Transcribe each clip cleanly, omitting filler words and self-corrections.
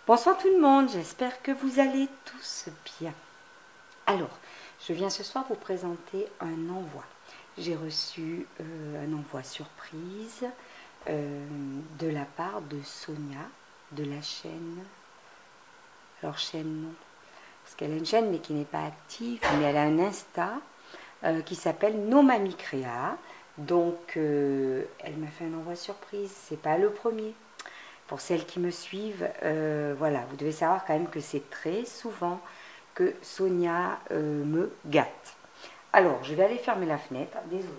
Bonsoir tout le monde, j'espère que vous allez tous bien. Alors, je viens ce soir vous présenter un envoi. J'ai reçu un envoi surprise de la part de Sonia, de la chaîne. Alors chaîne non, parce qu'elle a une chaîne mais qui n'est pas active, mais elle a un Insta qui s'appelle No Mami Créa. Donc elle m'a fait un envoi surprise, c'est pas le premier. Pour celles qui me suivent, voilà, vous devez savoir quand même que c'est très souvent que Sonia me gâte. Alors, je vais aller fermer la fenêtre, désolée.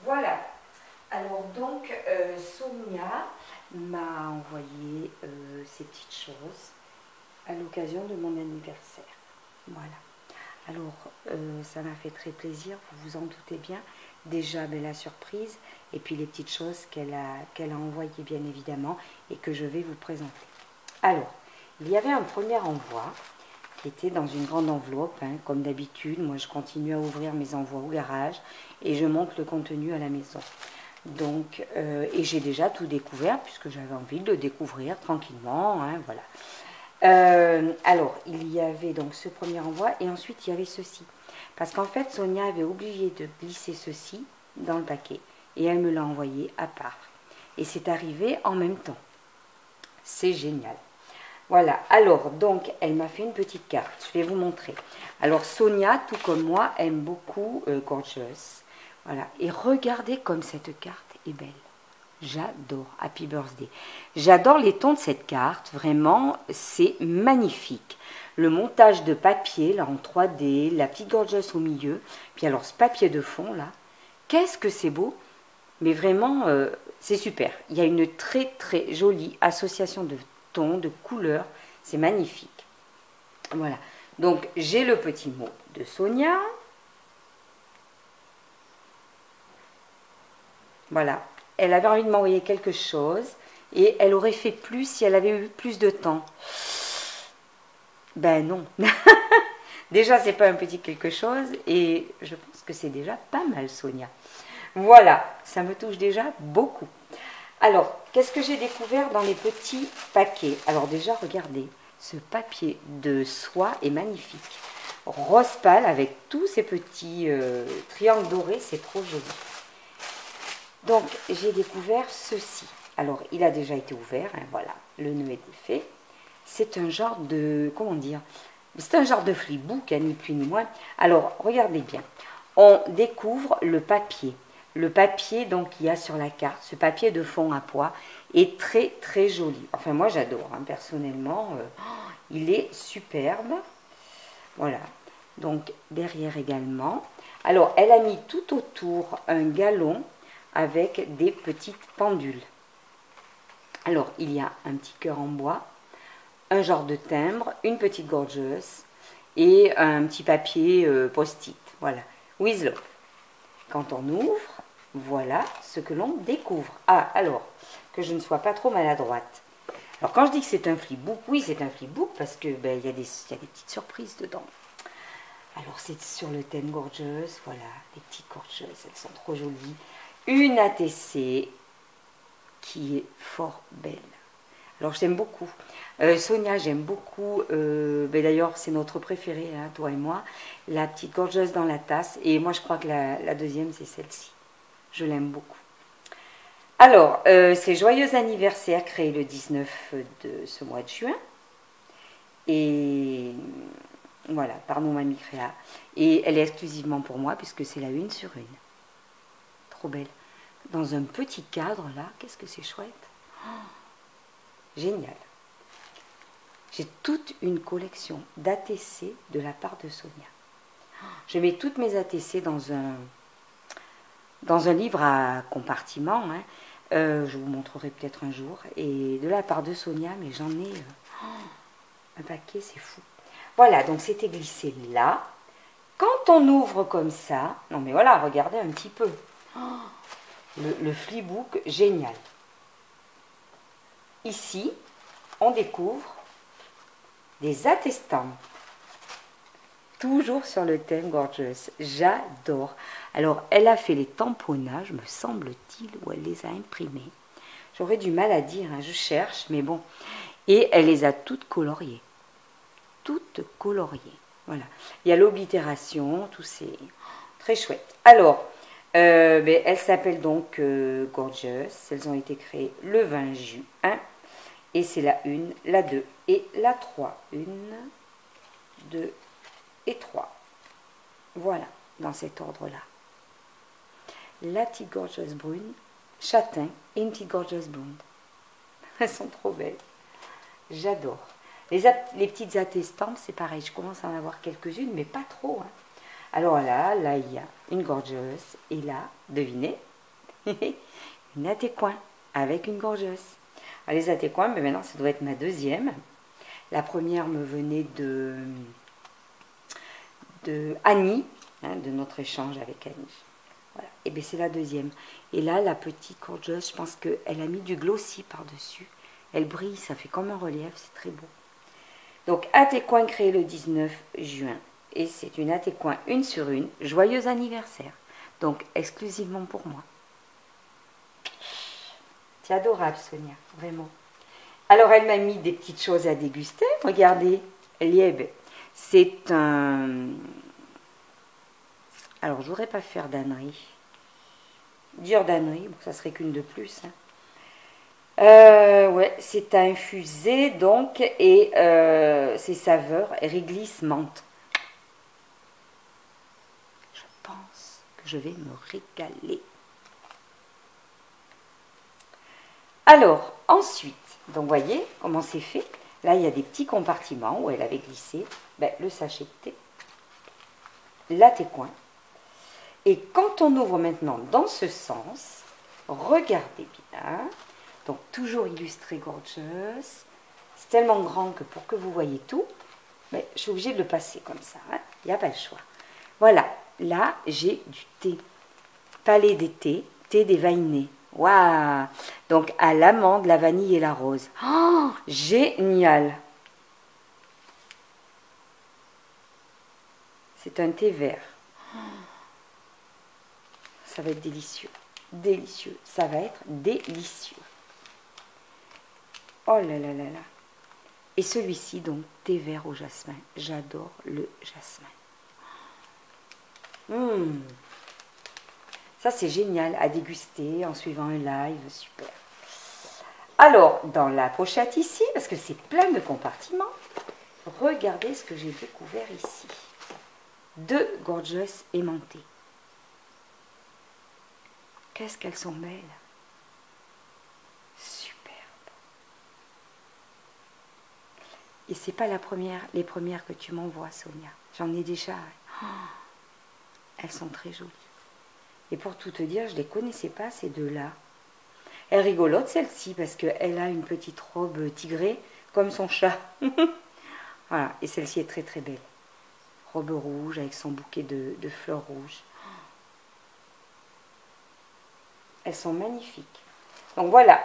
Voilà. Alors donc, Sonia m'a envoyé ces petites choses à l'occasion de mon anniversaire. Voilà. Alors, ça m'a fait très plaisir, vous vous en doutez bien. Déjà, la surprise, et puis les petites choses qu'elle a envoyées, bien évidemment, et que je vais vous présenter. Alors, il y avait un premier envoi qui était dans une grande enveloppe, hein, comme d'habitude. Moi, je continue à ouvrir mes envois au garage, et je monte le contenu à la maison. Donc, et j'ai déjà tout découvert, puisque j'avais envie de le découvrir tranquillement, hein, voilà. Alors, il y avait donc ce premier envoi et ensuite il y avait ceci. Parce qu'en fait, Sonia avait oublié de glisser ceci dans le paquet et elle me l'a envoyé à part. Et c'est arrivé en même temps. C'est génial. Voilà, alors donc elle m'a fait une petite carte, je vais vous montrer. Alors Sonia, tout comme moi, aime beaucoup Gorgeous. Voilà, et regardez comme cette carte est belle. J'adore Happy Birthday. J'adore les tons de cette carte, vraiment, c'est magnifique. Le montage de papier, là en 3D, la petite gorgeous au milieu, puis alors ce papier de fond, là, qu'est-ce que c'est beau, mais vraiment, c'est super. Il y a une très très jolie association de tons, de couleurs, c'est magnifique. Voilà, donc j'ai le petit mot de Sonia. Voilà. Elle avait envie de m'envoyer quelque chose et elle aurait fait plus si elle avait eu plus de temps. Ben non. Déjà, c'est pas un petit quelque chose et je pense que c'est déjà pas mal, Sonia. Voilà, ça me touche déjà beaucoup. Alors, qu'est-ce que j'ai découvert dans les petits paquets? Alors déjà, regardez, ce papier de soie est magnifique. Rose pâle avec tous ces petits triangles dorés, c'est trop joli. Donc, j'ai découvert ceci. Alors, il a déjà été ouvert, hein, voilà, le nœud était fait. C'est un genre de, comment dire, c'est un genre de flipbook, hein, ni plus ni moins. Alors, regardez bien, on découvre le papier. Le papier, donc, qu'il y a sur la carte, ce papier de fond à pois, est très, très joli. Enfin, moi, j'adore, hein, personnellement, il est superbe. Voilà, donc, derrière également. Alors, elle a mis tout autour un galon avec des petites pendules. Alors, il y a un petit cœur en bois, un genre de timbre, une petite gorgeuse et un petit papier post-it. Voilà, with love. Quand on ouvre, voilà ce que l'on découvre. Ah, alors, que je ne sois pas trop maladroite. Alors, quand je dis que c'est un flipbook, oui, c'est un flipbook parce que il y a des petites surprises dedans. Alors, c'est sur le thème gorgeuse, voilà, les petites gorgeuses, elles sont trop jolies. Une ATC qui est fort belle. Alors j'aime beaucoup. Sonia, j'aime beaucoup. D'ailleurs, c'est notre préférée, hein, toi et moi. La petite gorgeuse dans la tasse. Et moi, je crois que la deuxième, c'est celle-ci. Je l'aime beaucoup. Alors, c'est Joyeux anniversaire, créé le 19 de ce mois de juin. Et voilà, par No Mami Créa. Et elle est exclusivement pour moi, puisque c'est la une sur une. Trop belle. Dans un petit cadre, là, qu'est-ce que c'est chouette. Oh, génial. J'ai toute une collection d'ATC de la part de Sonia. Je mets toutes mes ATC dans un livre à compartiment. Hein. Je vous montrerai peut-être un jour. Et de la part de Sonia, mais j'en ai un paquet, c'est fou. Voilà, donc c'était glissé là. Quand on ouvre comme ça, non mais voilà, regardez un petit peu. Le flipbook, génial. Ici, on découvre des attestants. Toujours sur le thème Gorgeous. J'adore. Alors, elle a fait les tamponnages, me semble-t-il, ou elle les a imprimés. J'aurais du mal à dire, hein, je cherche, mais bon. Et elle les a toutes coloriées. Toutes coloriées. Voilà. Il y a l'oblitération, tout c'est très chouette. Alors, elles s'appellent donc Gorgeous. Elles ont été créées le 20 juin. Et c'est la 1, la 2 et la 3. 1, 2 et 3. Voilà, dans cet ordre-là. La petite Gorgeous brune, châtain et une petite Gorgeous blonde. Elles sont trop belles. J'adore. Les petites attestampes, c'est pareil. Je commence à en avoir quelques-unes, mais pas trop. Hein. Alors là, il y a une Gorgeous. Et là, devinez, une attécoin avec une Gorgeous. Alors, les attécoins, mais maintenant, ça doit être ma deuxième. La première me venait de Annie, hein, de notre échange avec Annie. Voilà. Et bien c'est la deuxième. Et là, la petite Gorgeous, je pense qu'elle a mis du glossy par-dessus. Elle brille, ça fait comme un relief, c'est très beau. Donc, attécoin créé le 19 juin. Et c'est une attécoin 1 sur 1. Joyeux anniversaire. Donc, exclusivement pour moi. C'est adorable, Sonia, vraiment. Alors, elle m'a mis des petites choses à déguster. Regardez, lieb. C'est un... Alors, je voudrais pas faire d'ânerie. Dire d'ânerie, bon, ça serait qu'une de plus. Hein. Ouais, c'est à infuser, donc, et ses saveurs réglisse menthe. Je pense que je vais me régaler. Alors, ensuite, donc, voyez comment c'est fait. Là, il y a des petits compartiments où elle avait glissé le sachet de thé, l'attécoin. Et quand on ouvre maintenant dans ce sens, regardez bien. Donc, toujours illustré Gorgeous. C'est tellement grand que pour que vous voyez tout, mais je suis obligée de le passer comme ça. Hein. Il n'y a pas le choix. Voilà. Là, j'ai du thé. Palais d'été, thé déveiné. Waouh! Donc, à l'amande, la vanille et la rose. Oh, génial! C'est un thé vert. Ça va être délicieux. Délicieux. Ça va être délicieux. Oh là là là là. Et celui-ci, donc, thé vert au jasmin. J'adore le jasmin. Ça, c'est génial à déguster en suivant un live. Super. Alors, dans la pochette ici, parce que c'est plein de compartiments, regardez ce que j'ai découvert ici. 2 Gorgeous aimantées. Qu'est-ce qu'elles sont belles. Superbe. Et c'est pas les premières que tu m'envoies, Sonia. J'en ai déjà. Oh, elles sont très jolies. Et pour tout te dire, je ne les connaissais pas, ces deux-là. Elle est rigolote, celle-ci, parce qu'elle a une petite robe tigrée, comme son chat. Voilà, et celle-ci est très très belle. Robe rouge, avec son bouquet de fleurs rouges. Elles sont magnifiques. Donc voilà,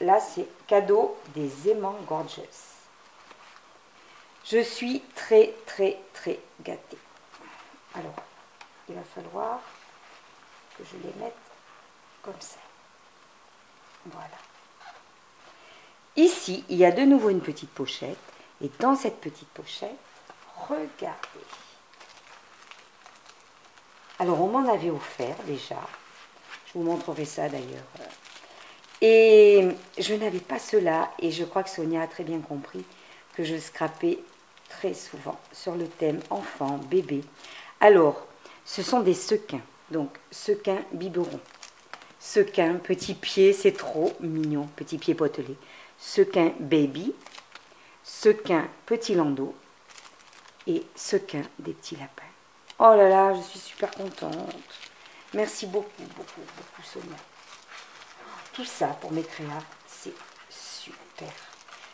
là c'est cadeau des aimants Gorgeous. Je suis très très très gâtée. Alors, il va falloir que je les mette comme ça. Voilà. Ici, il y a de nouveau une petite pochette. Et dans cette petite pochette, regardez. Alors, on m'en avait offert déjà. Je vous montrerai ça d'ailleurs. Et je n'avais pas cela. Et je crois que Sonia a très bien compris que je scrapais très souvent sur le thème enfant, bébé. Alors, ce sont des sequins. Donc, sequins biberon. Sequin, petit pied, c'est trop mignon, petit pied potelé. Sequin baby, sequin petit landau et sequin des petits lapins. Oh là là, je suis super contente. Merci beaucoup, beaucoup, beaucoup Sonia. Tout ça pour mes créas, c'est super.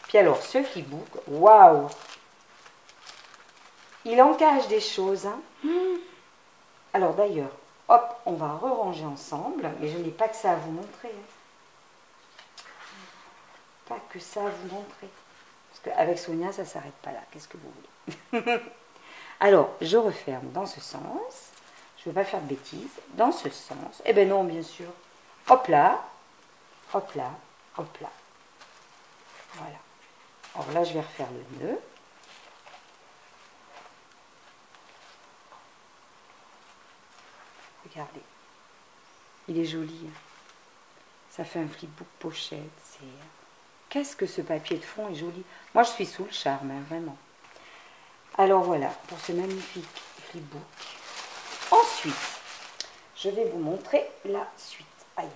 Puis alors, ce flipbook, waouh! Il en cache des choses. Hein. Alors d'ailleurs, hop, on va re-ranger ensemble, mais je n'ai pas que ça à vous montrer. Hein. Pas que ça à vous montrer. Parce qu'avec Sonia, ça ne s'arrête pas là. Qu'est-ce que vous voulez? Alors, je referme dans ce sens. Je ne veux pas faire de bêtises. Dans ce sens. Eh bien non, bien sûr. Hop là. Hop là. Hop là. Voilà. Alors là, je vais refaire le nœud. Regardez. Il est joli. Ça fait un flipbook pochette. Qu'est-ce que ce papier de fond est joli. Moi, je suis sous le charme, hein, vraiment. Alors voilà, pour ce magnifique flipbook. Ensuite, je vais vous montrer la suite. Aïe.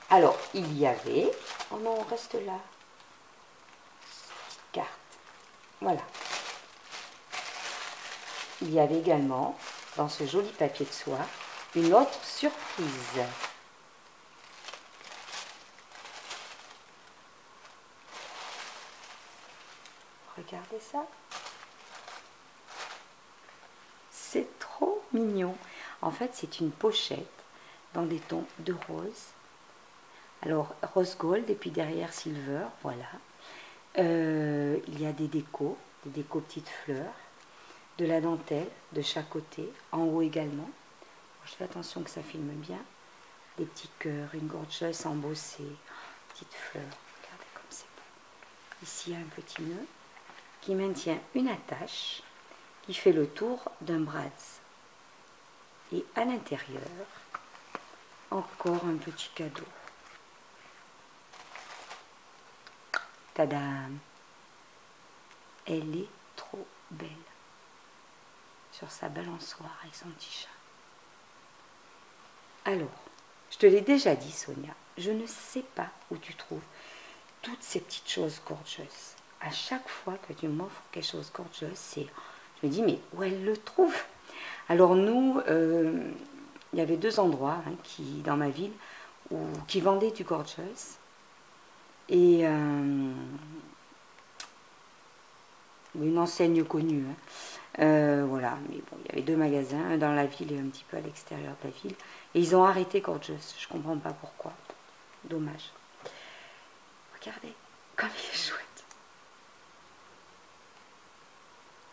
Alors, il y avait... Oh non, on reste là. Petite carte. Voilà. Il y avait également, dans ce joli papier de soie, une autre surprise. Regardez ça. C'est trop mignon. En fait, c'est une pochette dans des tons de rose. Alors, rose gold et puis derrière silver, voilà. Il y a des décos petites fleurs, de la dentelle de chaque côté, en haut également. Je fais attention que ça filme bien. Des petits cœurs, une gorgeuse embossée, petites fleurs. Regardez comme c'est beau. Ici, il y a un petit nœud qui maintient une attache qui fait le tour d'un bras. Et à l'intérieur, encore un petit cadeau. Tadam! Elle est trop belle. Sur sa balançoire avec son petit chat. Alors, je te l'ai déjà dit, Sonia, je ne sais pas où tu trouves toutes ces petites choses gorgeeuses. À chaque fois que tu m'offres quelque chose de gorgeous, je me dis, mais où elle le trouve? Alors nous, il y avait 2 endroits dans ma ville qui vendaient du gorgeous. Et une enseigne connue. Voilà, mais bon, il y avait 2 magasins, un dans la ville et un petit peu à l'extérieur de la ville. Et ils ont arrêté Gorgeous. Je ne comprends pas pourquoi. Dommage. Regardez, comme il est chouette.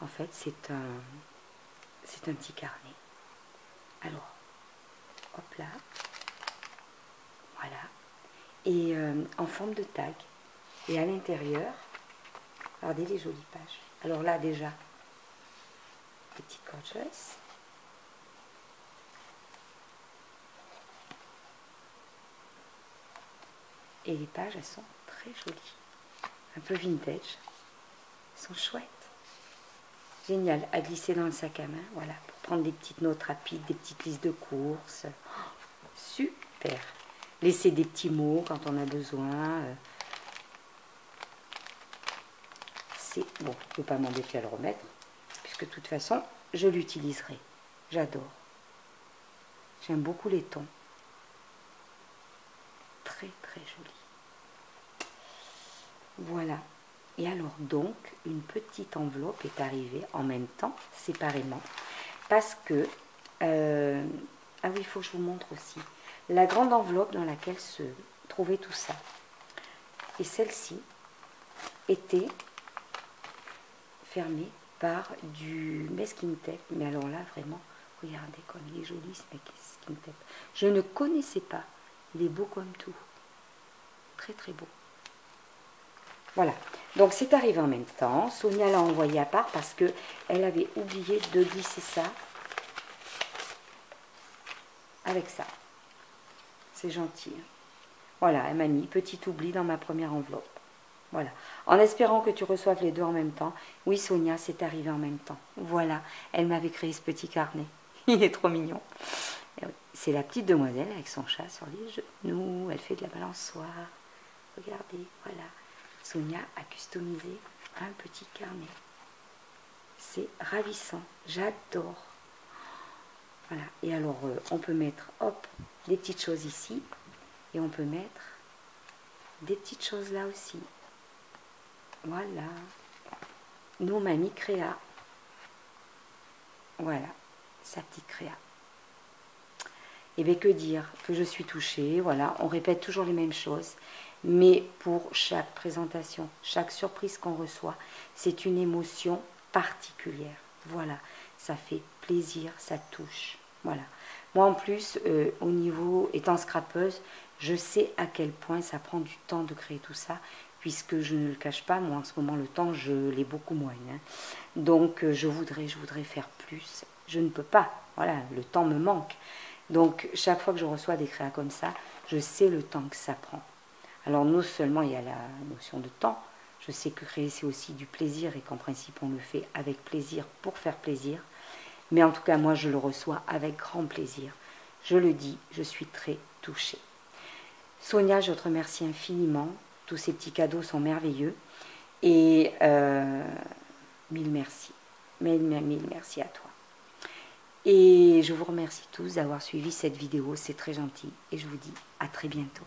En fait, c'est un petit carnet. Alors, hop là. Voilà. Et en forme de tag. Et à l'intérieur, regardez les jolies pages. Alors là, déjà, petite gorgeous. Et les pages, elles sont très jolies. Un peu vintage. Elles sont chouettes. Génial. À glisser dans le sac à main. Voilà. Pour prendre des petites notes rapides, des petites listes de courses. Oh, super. Laisser des petits mots quand on a besoin. C'est bon. Je ne peux pas m'embêter à le remettre. Puisque de toute façon, je l'utiliserai. J'adore. J'aime beaucoup les tons. Très très joli. Voilà. Et alors donc, une petite enveloppe est arrivée en même temps, séparément, parce que, ah oui, il faut que je vous montre aussi, la grande enveloppe dans laquelle se trouvait tout ça. Et celle-ci était fermée par du masking tape, mais alors là, vraiment, regardez comme il est joli ce masking tape. Je ne connaissais pas, il est beau comme tout. Très très beau. Voilà, donc c'est arrivé en même temps. Sonia l'a envoyé à part parce qu'elle avait oublié de glisser ça avec ça. C'est gentil. Voilà, elle m'a mis petit oubli dans ma première enveloppe. Voilà, en espérant que tu reçoives les 2 en même temps. Oui, Sonia, c'est arrivé en même temps. Voilà, elle m'avait créé ce petit carnet. Il est trop mignon. C'est la petite demoiselle avec son chat sur les genoux. Elle fait de la balançoire. Regardez, voilà. Sonia a customisé un petit carnet. C'est ravissant, j'adore. Voilà, et alors on peut mettre, hop, des petites choses ici, et on peut mettre des petites choses là aussi. Voilà. Nos mamies créa. Voilà, sa petite créa. Et bien que dire, que je suis touchée, voilà, on répète toujours les mêmes choses. mais pour chaque présentation, chaque surprise qu'on reçoit, c'est une émotion particulière. Voilà, ça fait plaisir, ça touche. Voilà. Moi en plus, au niveau, étant scrapeuse, je sais à quel point ça prend du temps de créer tout ça, puisque je ne le cache pas, moi en ce moment le temps, je l'ai beaucoup moins. Hein. Donc je voudrais faire plus. Je ne peux pas, voilà, le temps me manque. Donc chaque fois que je reçois des créas comme ça, je sais le temps que ça prend. Alors non seulement il y a la notion de temps, je sais que créer c'est aussi du plaisir et qu'en principe on le fait avec plaisir pour faire plaisir. Mais en tout cas moi je le reçois avec grand plaisir. Je le dis, je suis très touchée. Sonia, je te remercie infiniment. Tous ces petits cadeaux sont merveilleux. Et mille merci. Mille merci à toi. Et je vous remercie tous d'avoir suivi cette vidéo. C'est très gentil. Et je vous dis à très bientôt.